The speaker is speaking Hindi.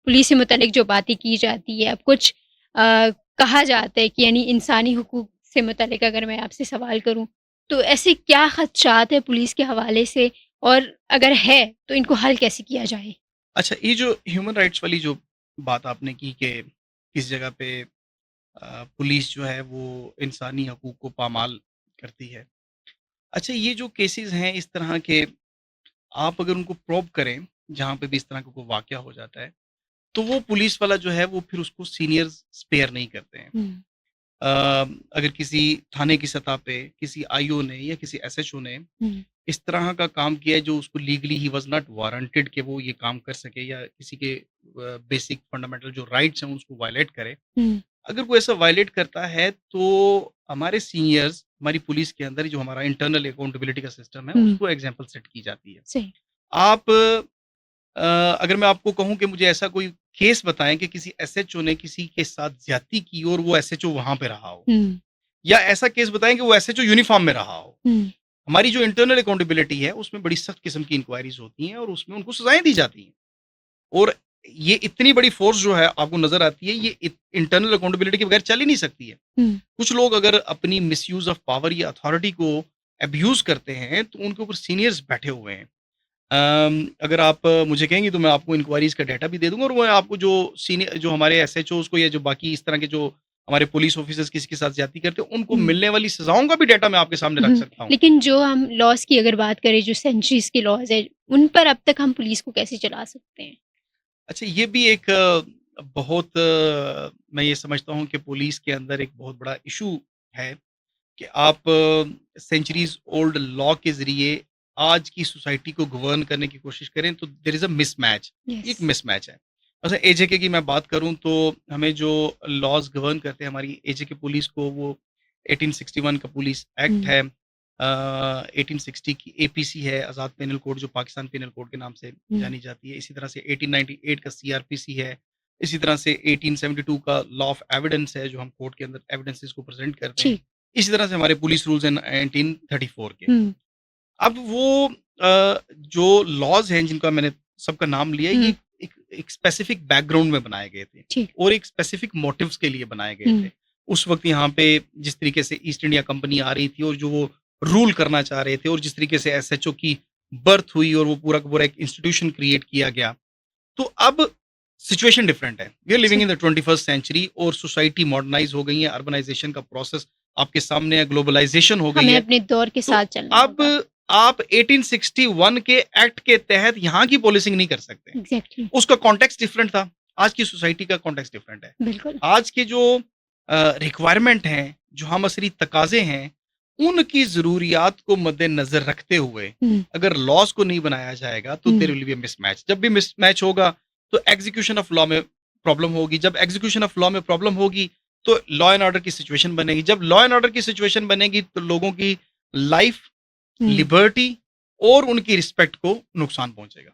पुलिस से मुतल्लिक जो बातें की जाती है, अब कुछ कहा जाता है कि यानी इंसानी हुकूक से मुतल्लिक अगर मैं आपसे सवाल करूँ, तो ऐसे क्या खदशात हैं पुलिस के हवाले से और अगर है, तो इनको हल कैसे किया जाए? अच्छा, ये जो ह्यूमन राइट्स वाली जो बात आपने की कि किस जगह पे पुलिस जो है वो इंसानी हकूक को पामाल करती है। अच्छा, ये जो केसेस हैं इस तरह के, आप अगर उनको प्रोब करें, जहाँ पे भी इस तरह का कोई वाक़या हो जाता है, तो वो पुलिस वाला जो है वो फिर उसको सीनियर्स स्पेयर नहीं करते हैं। हुँ, अ, अगर किसी थाने की सतह पे किसी आईओ ने या किसी एसएचओ ने हुँ, इस तरह का काम किया है जो उसको legally he was not warranted कि वो ये काम कर सके या किसी के बेसिक फंडामेंटल जो राइट्स हैं उसको वायलेट करे। हुँ, अगर कोई ऐसा वायलेट करता है तो हमारे सीनियर्स, हमारी पुलिस के अंदर जो हमारा इंटरनल अकाउंटेबिलिटी का सिस्टम है हुँ, उसको एग्ज़ाम्पल सेट की जाती है। सही। आप अगर मैं आपको कहूँ कि मुझे ऐसा कोई केस बताएँ कि किसी एसएचओ ने किसी के साथ ज़्यादती की और वो एसएचओ वहाँ पे रहा हो, हुँ, या ऐसा केस बताएँ कि वो एसएचओ यूनिफ़ॉर्म में रहा हो। हुँ, हमारी जो इंटरनल अकाउंटेबिलिटी है, उसमें बड़ी सख्त किस्म की इंक्वायरीज़ होती हैं और उसमें उनको सज़ाएँ दी जाती हैं। और ये इतनी बड़ी फ़ोर्स जो है आपको नज़र आती है, ये इंटरनल अकाउंटेबिलिटी के बगैर चल ही नहीं सकती है। हुँ, कुछ लोग अगर अपनी मिसयूज़ ऑफ पावर या अथॉरिटी को अब्यूज़ करते हैं, तो उनके ऊपर सीनियर्स बैठे हुए हैं। अगर आप मुझे कहेंगी तो मैं आपको इंक्वायरीज़ का डाटा भी दे दूँगा और वो आपको जो हमारे एसएचओज़ को या जो बाकी इस तरह के जो हमारे पुलिस ऑफ़िसर्स किसी के साथ ज़्यादती करते हैं, उनको हुँ, मिलने वाली सज़ाओं का भी डाटा मैं आपके सामने रख हुँ। सकता हूँ। लेकिन जो हम लॉज़ की अगर बात करें, जो सेंचुरीज़ के लॉज़ हैं, उन पर अब तक हम पुलिस को कैसे चला सकते हैं? अच्छा, ये भी एक बहुत मैं ये समझता हूँ कि पुलिस के अंदर एक बहुत बड़ा इश्यू है कि आप सेंचुरीज़ ओल्ड लॉ के ज़रिए आज की सोसाइटी को गवर्न करने की कोशिश करें तो देयर इज़ अ मिसमैच। ये यस। एक मिसमैच है। वैसे एजेके की मैं बात करूँ तो हमें जो लॉज़ गवर्न करते हैं हमारी एजेके पुलिस को, वो 1861 का पुलिस एक्ट हुँ, है। 1860 की एपीसी है, आज़ाद पेनल कोड, जो पाकिस्तान पेनल कोड के नाम से हुँ, जानी जाती है। इसी तरह से 1898 का सीआरपीसी है। इसी तरह से 1872 का लॉ ऑफ एविडेंस है, जो हम कोर्ट के अंदर एविडेंसेस को प्रेज़ेंट करते हैं। ठीक। इसी तरह से हमारे पुलिस रूल्स हैं 1934 के। हुँ, अब वो जो लॉज़ हैं जिनका मैंने सबका नाम लिया, ये हुँ, एक एक स्पेसिफिक बैकग्राउंड में बनाए गए थे ठीक। और एक स्पेसिफिक मोटिव्स के लिए बनाए गए हुँ, थे। उस वक़्त यहाँ पे जिस तरीके से ईस्ट इंडिया कंपनी आ रही थी और जो वो रूल करना चाह रहे थे और जिस तरीके से एसएचओ की बर्थ हुई और वो पूरा का पूरा एक इंस्टीट्यूशन क्रिएट किया गया। तो अब सिचुएशन डिफरेंट है। वी आर लिविंग सही। इन द 21st सेंचुरी और सोसाइटी मॉडर्नाइज़ हो गई है, अर्बनाइज़ेशन का प्रोसेस आपके सामने है, ग्लोबलाइज़ेशन हो गई हमें है। अपने दौर के तो साथ चलना अब होगा। आप 1861 के एक्ट के तहत यहाँ की पॉलिसिंग नहीं कर सकते। एग्ज़ैक्टली, उसका कॉन्टेक्स्ट डिफरेंट था। आज की सोसाइटी का कॉन्टेक्स्ट डिफरेंट है। बिल्कुल। आज के जो रिक्वायरमेंट हैं, जो हमअसरी तकाज़े हैं, उनकी ज़रूरियात को मद्देनज़र रखते हुए हुँ, अगर लॉज़ को नहीं बनाया जाएगा तो देयर हुँ, विल बी अ मिसमैच। जब भी मिसमैच होगा तो एग्ज़ीक्यूशन ऑफ लॉ में प्रॉब्लम होगी। जब एग्ज़ीक्यूशन ऑफ लॉ में प्रॉब्लम होगी तो लॉ एंड ऑर्डर की सिचुएशन बनेगी। जब लॉ एंड ऑर्डर की सिचुएशन बनेगी तो लोगों की लाइफ़, हुँ। लिबर्टी और उनकी रिस्पेक्ट को नुकसान पहुँचेगा।